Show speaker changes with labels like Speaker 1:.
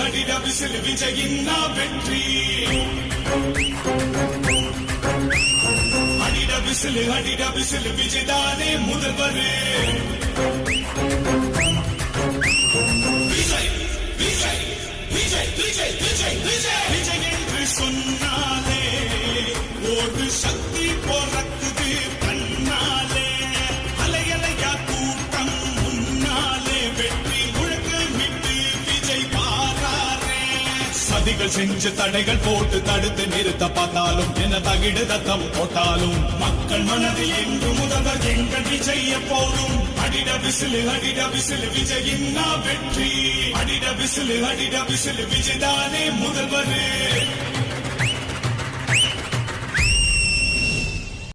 Speaker 1: அடிடா விசில் விஜயின் வெற்றி அடிடா விசில் விஜய்தானே முதல்வர் விஜய் விஜய் விஜய் விஜய் விஜய் விஜய் விஜய் என்று சொன்னாலே ஒரு சக்தி பிறக்குது தன்னாலே அலையலையா கூட்டம் முன்னாலே வெற்றி முழக்கமிட்டு விஜய் பாராரே சதிகள் செஞ்சு தடைகள் போட்டு தடுத்து நிறுத்த பார்த்தாலும் என தகிடு தத்தம் போட்டாலும் மக்கள் மனதில் என்று முதல்வர் எங்கள் விஜய் எப்போதும் அடிட விசில் விஜயின் வெற்றி அடிட விசில் விஜய்தானே முதல்வர்